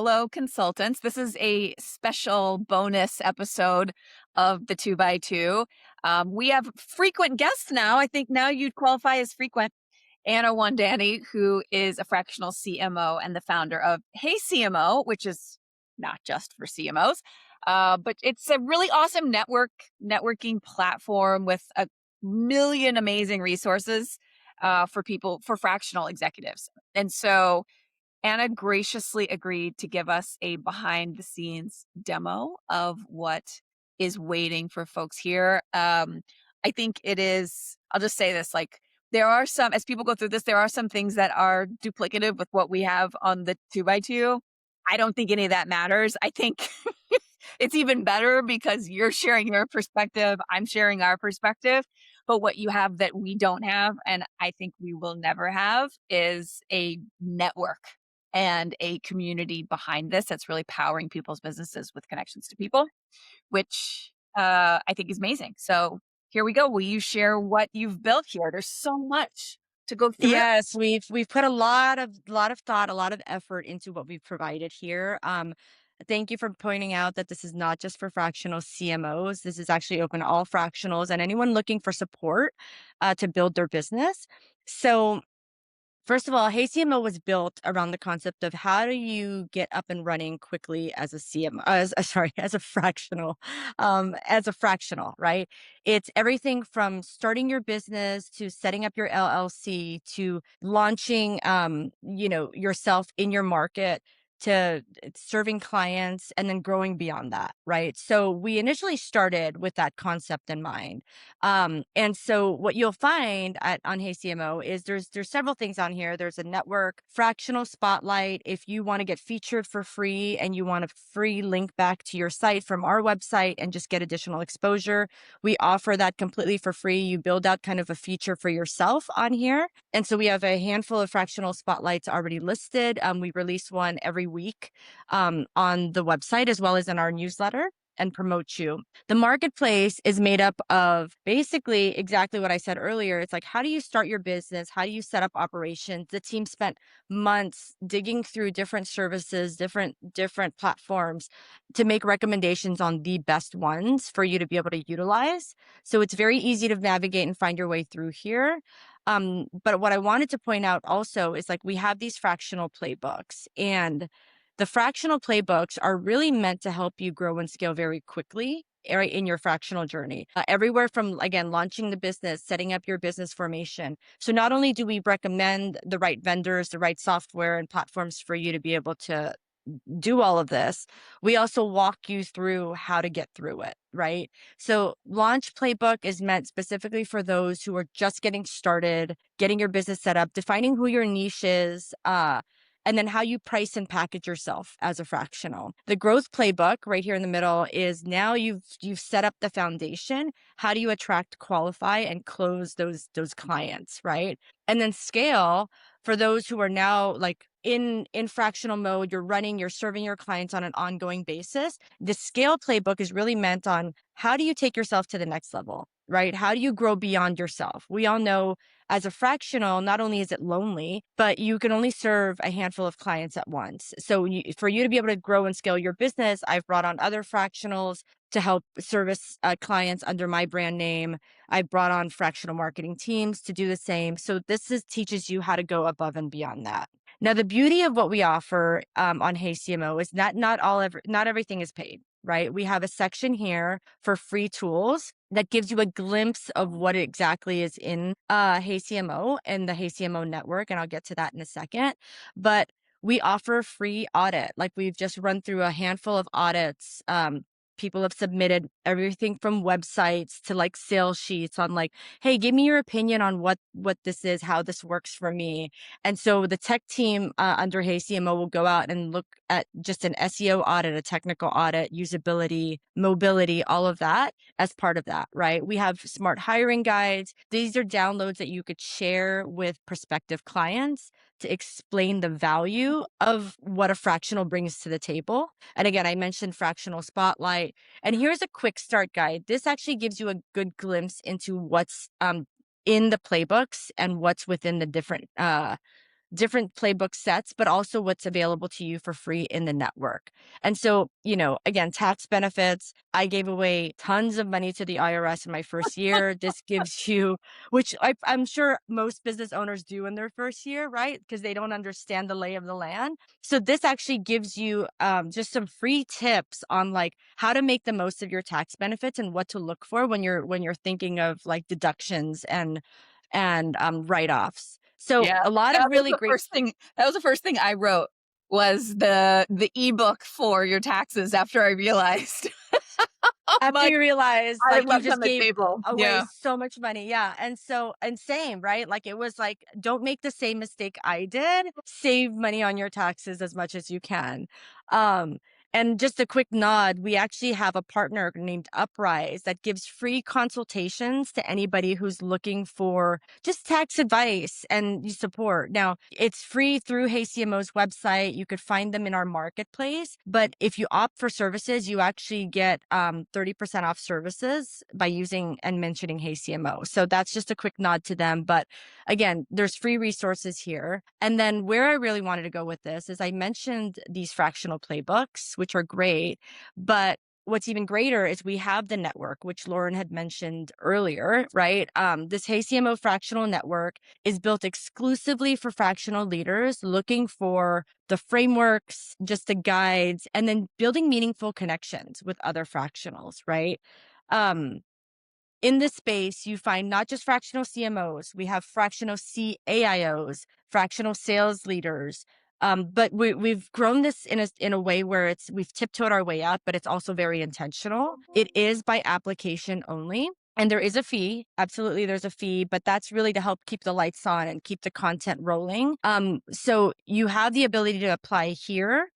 Hello, consultants. This is a special bonus episode of the 2 by 2. We have frequent guests now. I think now you'd qualify as frequent. Anna Wondany, who is a fractional CMO and the founder of Hey CMO, which is not just for CMOs, but it's a really awesome networking platform with a million amazing resources for people, for fractional executives. And so Anna graciously agreed to give us a behind the scenes demo of what is waiting for folks here. I think it is, I'll just say this, like, there are some, as people go through this, there are some things that are duplicative with what we have on the 2 by 2. I don't think any of that matters. I think it's even better because you're sharing your perspective, I'm sharing our perspective. But what you have that we don't have, and I think we will never have, is a network and a community behind this that's really powering people's businesses with connections to people, which I think is amazing. So here we go. Will you share what you've built here? There's so much to go through. Yes, we've put a lot of thought, a lot of effort into what we've provided here. Thank you for pointing out that this is not just for fractional CMOs. This is actually open to all fractionals and anyone looking for support to build their business. So first of all, Hey CMO was built around the concept of how do you get up and running quickly as a CMO, sorry, as a fractional, right? It's everything from starting your business to setting up your LLC to launching, yourself in your market to serving clients and then growing beyond that, right? So we initially started with that concept in mind. And so what you'll find on Hey CMO is there's several things on here. There's a network, fractional spotlight. If you want to get featured for free and you want a free link back to your site from our website and just get additional exposure, we offer that completely for free. You build out kind of a feature for yourself on here. And so we have a handful of fractional spotlights already listed. We release one every week on the website as well as in our newsletter and promote you. The marketplace is made up of basically exactly what I said earlier. It's like, how do you start your business? How do you set up operations? The team spent months digging through different services, different platforms to make recommendations on the best ones for you to be able to utilize. So it's very easy to navigate and find your way through here. But what I wanted to point out also is like we have these fractional playbooks, and the fractional playbooks are really meant to help you grow and scale very quickly right in your fractional journey. Everywhere from, again, launching the business, setting up your business formation. So not only do we recommend the right vendors, the right software and platforms for you to be able to do all of this, we also walk you through how to get through it, right? So launch playbook is meant specifically for those who are just getting started, getting your business set up, defining who your niche is, and then how you price and package yourself as a fractional. The growth playbook right here in the middle is now you've set up the foundation. How do you attract, qualify, and close those clients, right? And then scale for those who are now like in fractional mode, you're serving your clients on an ongoing basis. The scale playbook is really meant on how do you take yourself to the next level, right? How do you grow beyond yourself? We all know as a fractional, not only is it lonely, but you can only serve a handful of clients at once. So for you to be able to grow and scale your business, I've brought on other fractionals to help service clients under my brand name. I brought on fractional marketing teams to do the same. So teaches you how to go above and beyond that. Now, the beauty of what we offer on Hey CMO is not everything is paid, right? We have a section here for free tools that gives you a glimpse of what exactly is in Hey CMO and the Hey CMO network, and I'll get to that in a second. But we offer free audit. Like we've just run through a handful of audits. People have submitted everything from websites to like sales sheets on like, hey, give me your opinion on what this is, how this works for me. And so the tech team under Hey CMO will go out and look at just an SEO audit, a technical audit, usability, mobility, all of that as part of that, right? We have smart hiring guides. These are downloads that you could share with prospective clients to explain the value of what a fractional brings to the table. And again, I mentioned fractional spotlight. And here's a quick start guide. This actually gives you a good glimpse into what's in the playbooks and what's within the different different playbook sets, but also what's available to you for free in the network. And so, again, tax benefits. I gave away tons of money to the IRS in my first year. This gives you, which I'm sure most business owners do in their first year, right? Because they don't understand the lay of the land. So this actually gives you just some free tips on like how to make the most of your tax benefits and what to look for when you're thinking of like deductions and write-offs. So Yeah, a lot of that was really the great. first thing that was the first thing I wrote, was the ebook for your taxes after I realized. I'm After like, you realize, I like, you left on just the gave table. away Yeah. so much money, yeah, and same, right? Like, it was like, don't make the same mistake I did, save money on your taxes as much as you can. Um, and just a quick nod, we actually have a partner named Uprise that gives free consultations to anybody who's looking for just tax advice and support. Now, it's free through Hey CMO's website. You could find them in our marketplace, but if you opt for services, you actually get 30% off services by using and mentioning Hey CMO. So that's just a quick nod to them. But again, there's free resources here. And then where I really wanted to go with this is I mentioned these fractional playbooks, which are great, but what's even greater is we have the network, which Lauren had mentioned earlier, right? This Hey CMO fractional network is built exclusively for fractional leaders looking for the frameworks, just the guides, and then building meaningful connections with other fractionals, right? Um, in this space, you find not just fractional CMOs, we have fractional CAIOs, fractional sales leaders. But we've grown this in a way where we've tiptoed our way up, but it's also very intentional. It is by application only. And there is a fee. Absolutely, there's a fee, but that's really to help keep the lights on and keep the content rolling. So you have the ability to apply here,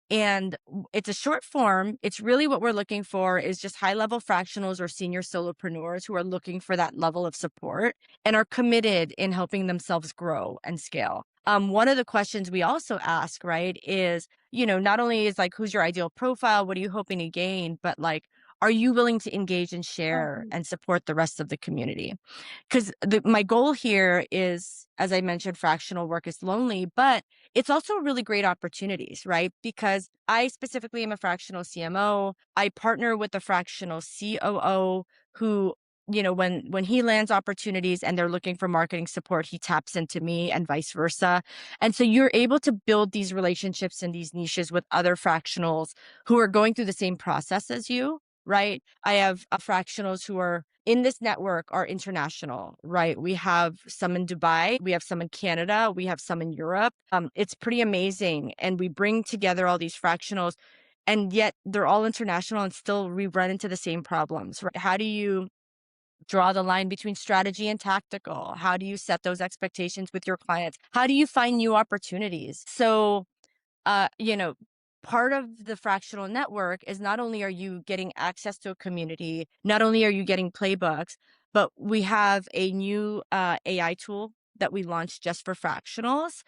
and it's a short form. It's really what we're looking for is just high level fractionals or senior solopreneurs who are looking for that level of support and are committed in helping themselves grow and scale. One of the questions we also ask, right, is, not only is like, who's your ideal profile? What are you hoping to gain? But like, are you willing to engage and share and support the rest of the community? Because my goal here is, as I mentioned, fractional work is lonely, but it's also really great opportunities, right? Because I specifically am a fractional CMO. I partner with a fractional COO who, when he lands opportunities and they're looking for marketing support, he taps into me and vice versa. And so you're able to build these relationships in these niches with other fractionals who are going through the same process as you, right? I have fractionals who are in this network are international, right? We have some in Dubai, we have some in Canada, we have some in Europe. It's pretty amazing. And we bring together all these fractionals, and yet they're all international and still we run into the same problems, right? How do you draw the line between strategy and tactical? How do you set those expectations with your clients? How do you find new opportunities? So uh, you know, part of the fractional network is not only are you getting access to a community, not only are you getting playbooks, but we have a new AI tool that we launched just for fractionals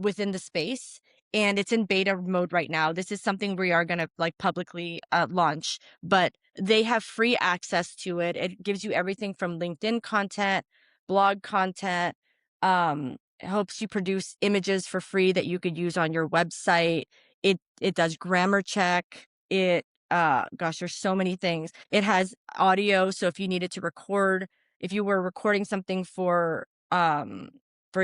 within the space. And it's in beta mode right now. This is something we are going to like publicly launch, but they have free access to it. It gives you everything from LinkedIn content, blog content, it helps you produce images for free that you could use on your website. It does grammar check. Gosh, there's so many things. It has audio, so if you needed to record, if you were recording something for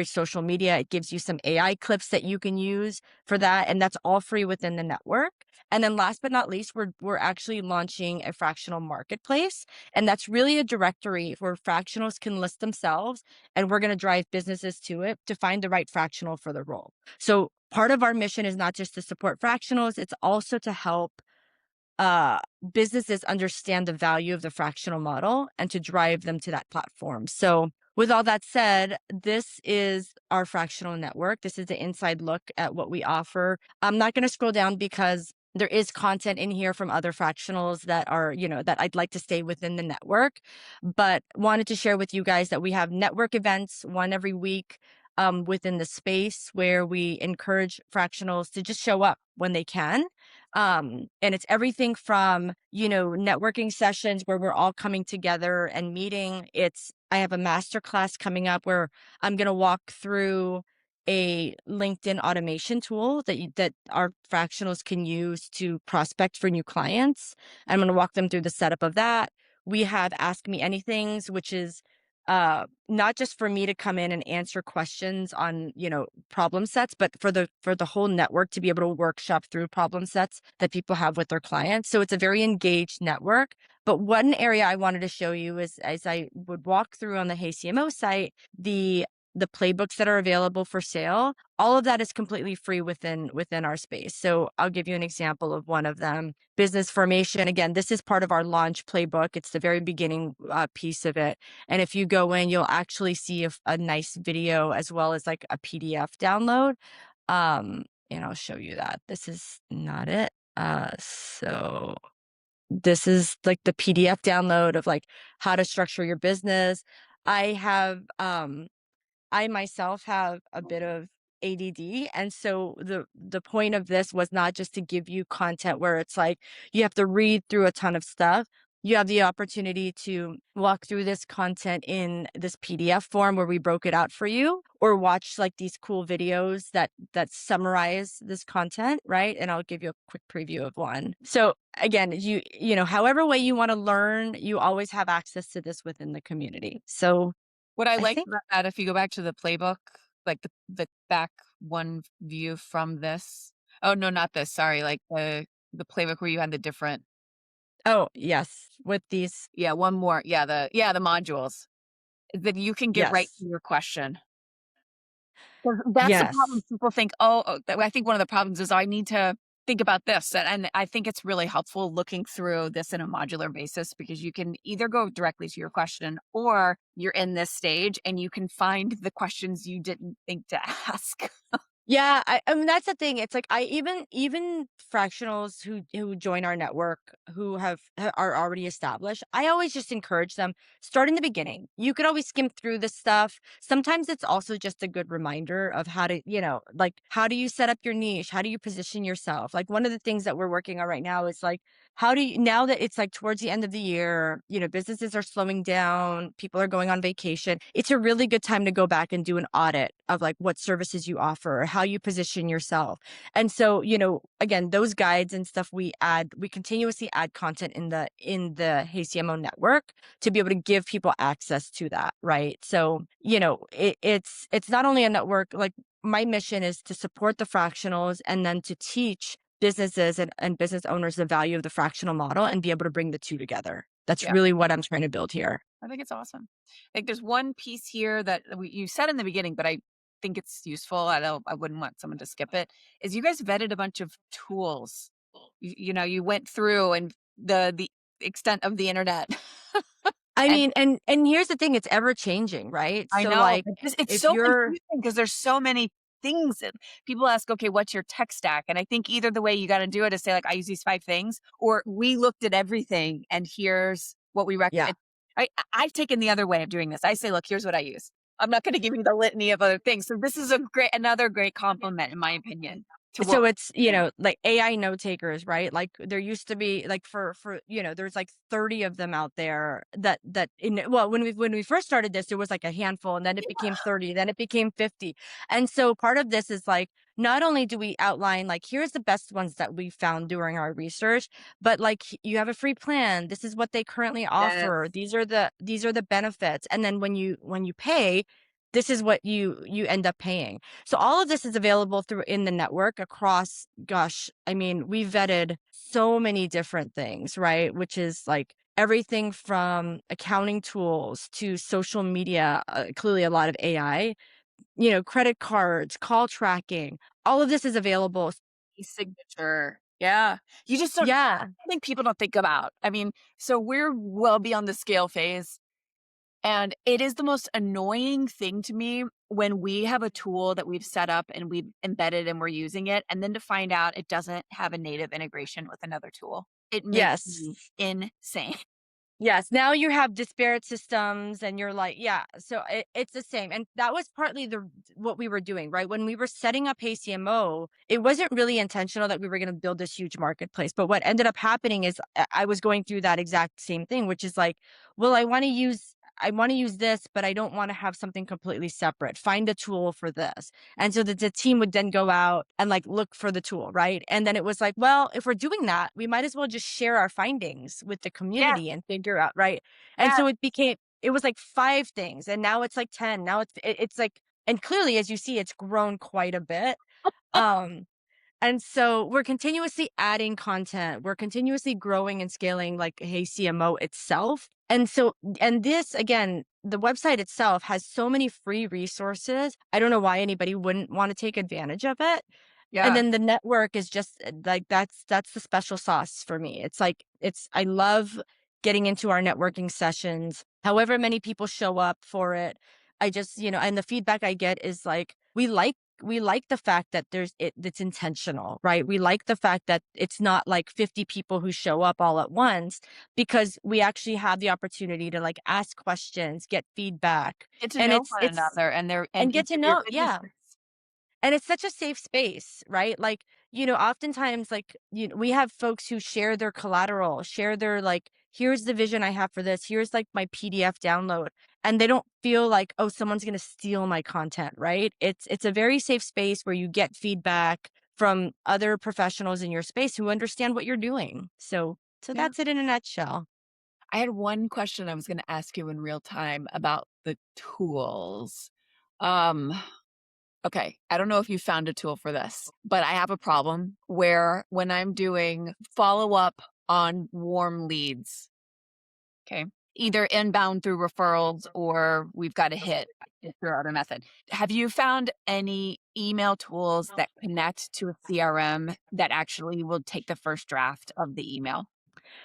social media, it gives you some AI clips that you can use for that, and that's all free within the network. And then last but not least, we're actually launching a fractional marketplace, and that's really a directory where fractionals can list themselves, and we're going to drive businesses to it to find the right fractional for the role. So part of our mission is not just to support fractionals, it's also to help uh, businesses understand the value of the fractional model and to drive them to that platform. So with all that said, this is our fractional network. This is the inside look at what we offer. I'm not going to scroll down because there is content in here from other fractionals that are, that I'd like to stay within the network, but wanted to share with you guys that we have network events, one every week within the space, where we encourage fractionals to just show up when they can. And it's everything from, networking sessions where we're all coming together and meeting. I have a master class coming up where I'm going to walk through a LinkedIn automation tool that our fractionals can use to prospect for new clients. I'm going to walk them through the setup of that. We have Ask Me Anythings, which is not just for me to come in and answer questions on, problem sets, but for the whole network to be able to workshop through problem sets that people have with their clients. So it's a very engaged network. But one area I wanted to show you is, as I would walk through on the Hey CMO site, the playbooks that are available for sale, all of that is completely free within our space. So I'll give you an example of one of them. Business formation. Again, this is part of our launch playbook. It's the very beginning piece of it. And if you go in, you'll actually see a nice video as well as like a PDF download. And I'll show you that. This is not it. So this is like the PDF download of like how to structure your business. I have I myself have a bit of ADD, and so the point of this was not just to give you content where it's like you have to read through a ton of stuff. You have the opportunity to walk through this content in this PDF form where we broke it out for you, or watch like these cool videos that summarize this content, right? And I'll give you a quick preview of one. So again, however way you want to learn, you always have access to this within the community. So What I I like think about that, if you go back to the playbook, like the back one view from this. Oh no, not this. Sorry, like the playbook where you had the different. Oh, yes, with these Yeah, one more. Yeah, the modules that you can get right yes, to your question. 'Cause that's the problem. yes. People think, I think one of the problems is I need to think about this. And I think it's really helpful looking through this in a modular basis because you can either go directly to your question or you're in this stage and you can find the questions you didn't think to ask. Yeah, I mean, that's the thing, it's like, I even fractionals who join our network, who are already established, I always just encourage them, start in the beginning. You could always skim through this stuff. Sometimes it's also just a good reminder of how to, like, how do you set up your niche? How do you position yourself? Like, one of the things that we're working on right now is, like, how do you now that it's, like, towards the end of the year, businesses are slowing down, people are going on vacation, it's a really good time to go back and do an audit of, like, what services you offer, how you position yourself. And so, again, those guides and stuff we continuously add content in the Hey CMO network to be able to give people access to that, right? So, it's not only a network, like, my mission is to support the fractionals and then to teach businesses and business owners the value of the fractional model and be able to bring the two together. That's Yeah, really what I'm trying to build here. I think it's awesome. Like there's one piece here that you said in the beginning, but I think it's useful. I wouldn't want someone to skip it. Is you guys vetted a bunch of tools. You went through and the extent of the internet. I And mean, and here's the thing, it's ever changing, right? I So, know, like, but this it's if so you're confusing because there's so many things and people ask, "Okay, what's your tech stack?" And I think either the way you gotta do it is say, like, "I use these 5 things," or, "We looked at everything and here's what we yeah. recommend." I've taken the other way of doing this. I say, "Look, here's what I use." I'm not gonna give you the litany of other things. So this is another great compliment, in my opinion, to what So it's, like AI note takers, right? Like there used to be like for there's like 30 of them out there that in well when we first started this, there was like a handful and then it became 30, then it became 50. And so part of this is like not only do we outline like here's the best ones that we found during our research, but like you have a free plan. This is what they currently Yes. offer. These are the benefits. And then when you pay, this is what you end up paying. So all of this is available through in the network across, gosh, I mean, we vetted so many different things, right? Which is like everything from accounting tools to social media, clearly a lot of AI, credit cards, call tracking, all of this is available. E-signature. Yeah. You just don't Yeah. I think people don't think about. I mean, so we're well beyond the scale phase. And it is the most annoying thing to me when we have a tool that we've set up and we've embedded and we're using it, and then to find out it doesn't have a native integration with another tool. It makes Yes. me insane. Yes, now you have disparate systems and you're like, yeah, so it's the same. And that was partly the what we were doing, right? When we were setting up ACMO, it wasn't really intentional that we were going to build this huge marketplace. But what ended up happening is I was going through that exact same thing, which is like, well, I want to use I want to use this, but I don't want to have something completely separate. Find a tool for this. And so the team would then go out and like look for the tool, right? And then it was like, well, if we're doing that, we might as well just share our findings with the Yeah. community and figure out, right? And Yeah. so it was like 5 things, and now it's like 10. Now it's like, and clearly, as you see, it's grown quite a bit. Um, and so we're continuously adding content. We're continuously growing and scaling like Hey CMO itself. And so, and this again, the website itself has so many free resources. I don't know why anybody wouldn't want to take advantage of it. And Yeah. then the network is just like that's the special sauce for me. It's like I love getting into our networking sessions. However many people show up for it, I just, and the feedback I get is like we like the fact that it's intentional, right? We like the fact that it's not like 50 people who show up all at once, because we actually have the opportunity to like ask questions, get feedback. Get to And know it's one it's another and and get each to of your know, yeah. businesses. And it's such a safe space, right? Like, oftentimes, like, we have folks who share their collateral, share their, like, here's the vision I have for this, here's like my PDF download. And they don't feel like, oh, someone's going to steal my content, right? It's a very safe space where you get feedback from other professionals in your space who understand what you're doing. So Yeah. that's it in a nutshell. I had one question I was gonna ask you in real time about the tools. Um, okay, I don't know if you found a tool for this, but I have a problem where when I'm doing follow-up on warm leads, okay, either inbound through referrals or we've got a hit through other method. Have you found any email tools that connect to a CRM that actually will take the first draft of the email?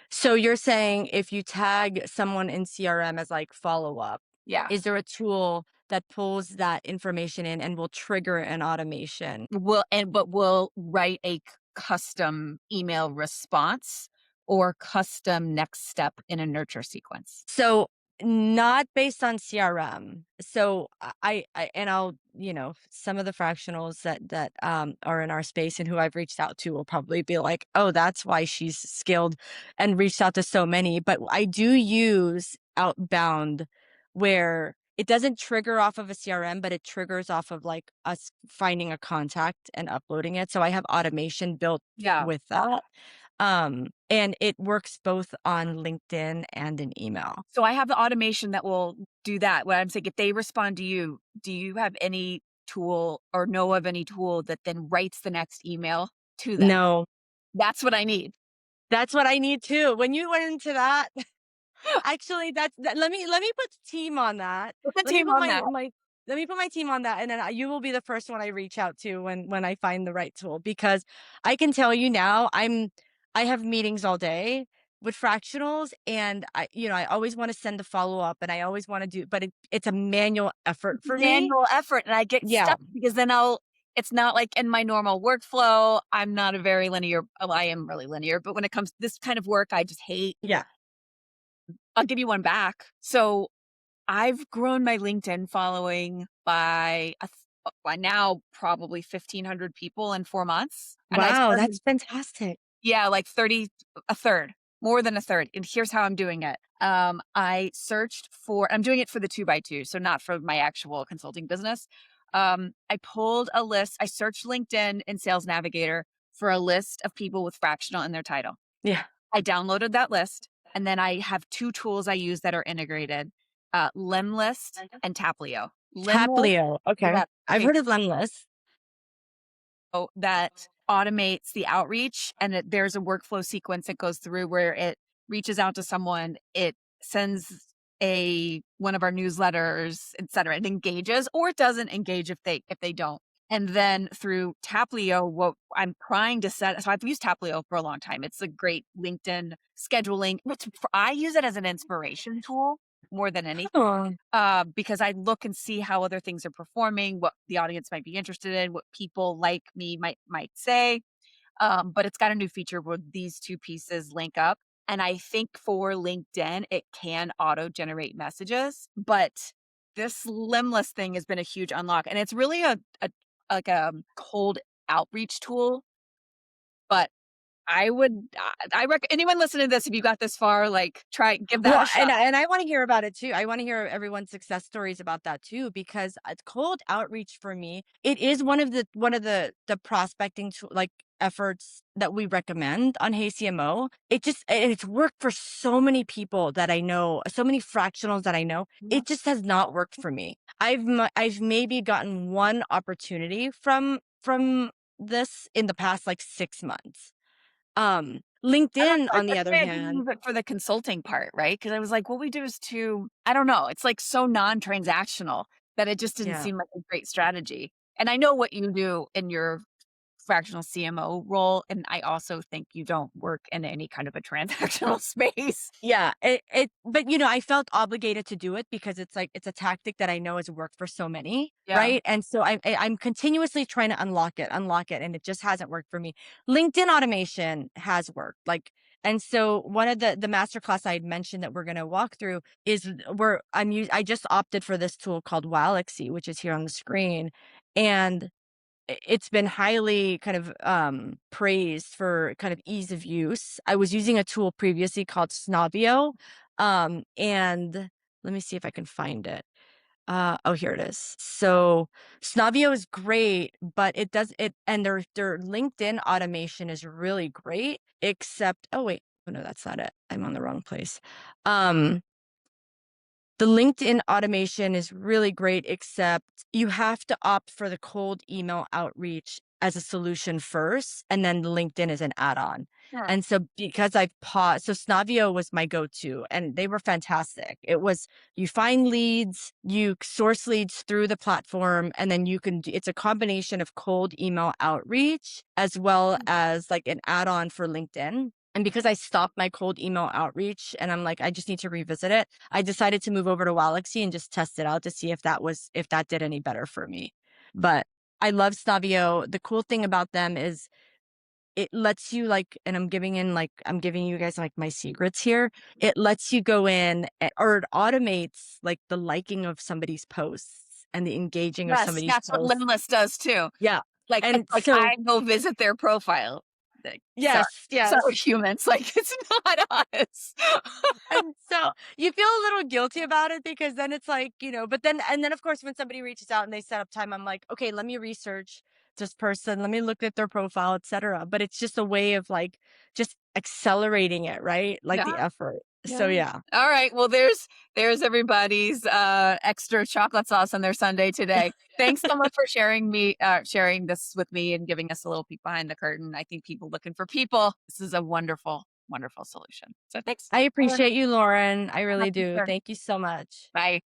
So you're saying if you tag someone in CRM as like follow up, Yeah. is there a tool that pulls that information in and will trigger an automation? But we'll write a custom email response or custom next step in a nurture sequence. So not based on CRM. So and I'll, some of the fractionals that are in our space and who I've reached out to will probably be like, "Oh, that's why she's skilled and reached out to so many." But I do use outbound, where it doesn't trigger off of a CRM, but it triggers off of like us finding a contact and uploading it. So I have automation built Yeah. with that. And it works both on LinkedIn and in email. So I have the automation that will do that. What I'm saying, if they respond to you, do you have any tool or know of any tool that then writes the next email to them? No, That's what I need. that's what I need too. When you went into that, actually, let me put the team on that. Put the Let me team put on my that. my let me put my team on that, and then you will be the first one I reach out to when I find the right tool, because I can tell you now, I have meetings all day with fractionals, and I always want to send a follow up, and I always want to do, but it's a manual effort It's for me. manual effort and I get Yeah, stuck because then it's not like in my normal workflow. I'm not a very linear, well, I am really linear, but when it comes to this kind of work, I just hate. yeah. I'll give you one back. So I've grown my LinkedIn following by now probably 1,500 people in 4 months. And I Wow, started, that's fantastic. yeah, like 30, a third, more than a third. And here's how I'm doing it. I searched for, I'm doing it for the 2x2, so not for my actual consulting business. I pulled a list, I searched LinkedIn and Sales Navigator for a list of people with fractional in their title. Yeah. I downloaded that list, and then I have 2 tools I use that are integrated, Lemlist and Taplio. Lemlist, Taplio. Okay. yeah, I've okay, heard of Lemless. so that automates the outreach, and there's a workflow sequence that goes through where it reaches out to someone, it sends a one of our newsletters, etcetera. It engages or it doesn't engage if they don't. And then through Taplio, what I'm trying to set, so I've used Taplio for a long time. It's a great LinkedIn scheduling. I use it as an inspiration tool more than anything, Oh, because I look and see how other things are performing, what the audience might be interested in, what people like me might say. But it's got a new feature where these two pieces link up. And I think for LinkedIn, it can auto generate messages, but this limbless thing has been a huge unlock. And it's really a like a cold outreach tool, but I would, I anyone listening to this, if you got this far, like, try give that Well, a shot. and I wanna hear about it too. I wanna hear everyone's success stories about that too, because, cold outreach for me, it is one of the prospecting like, efforts that we recommend on Hey CMO. It just and it's worked for so many people that I know, so many fractionals that I know. Mhm. It just has not worked for me. I've maybe gotten one opportunity from this in the past, like, 6 months. I don't LinkedIn, know, on the other yesterday I didn't hand. use it for the consulting part, right? Because I was like, what we do is too, I don't know, it's, like, so non-transactional that it just didn't Yeah. seem like a great strategy. And I know what you do in your fractional CMO role, and I also think you don't work in any kind of a transactional space. Yeah, but, I felt obligated to do it because it's like it's a tactic that I know has worked for so many, Yeah. right? And so I'm continuously trying to unlock it, and it just hasn't worked for me. LinkedIn automation has worked, like, and so one of the masterclass I had mentioned that we're gonna walk through is where I just opted for this tool called Walaxy, which is here on the screen, and it's been highly kind of praised for kind of ease of use. I was using a tool previously called Snavio, and let me see if I can find it. Oh, here it is. So Snavio is great, but it does it, and their LinkedIn automation is really great. Except, oh wait, oh no, that's not it. I'm on the wrong place. Um, the LinkedIn automation is really great, except you have to opt for the cold email outreach as a solution first, and then the LinkedIn is an add-on. Huh. And so because I've paused, so Snavio was my go-to, and they were fantastic. It was you find leads, you source leads through the platform, and then it's a combination of cold email outreach as well as like an add-on for LinkedIn. And because I stopped my cold email outreach and I'm like, I just need to revisit it, I decided to move over to Walaxy and just test it out to see if that did any better for me. But I love Snavio. The cool thing about them is it lets you like, and I'm giving you guys like my secrets here. It lets you go in or it automates like the liking of somebody's posts and the engaging of Yes, somebody's that's what posts. Limbless does too. Yeah. Like, it's And like so I go visit their profile. Like, sorry. yes, Sorry, yes. humans, like, it's not us. And so you feel a little guilty about it because then it's like, but then of course when somebody reaches out and they set up time, I'm like, okay, let me research this person, let me look at their profile, etc. But it's just a way of like just accelerating it, right? Like Yeah, the effort. So yeah. yeah. Alright, well, there's everybody's, extra chocolate sauce on their sundae today. Thanks so much for sharing this with me and giving us a little peek behind the curtain. I think people looking for people, this is a wonderful, wonderful solution. So thanks. I Alright, appreciate you, Lauren. I talk really to you do. soon. Thank you so much. Bye.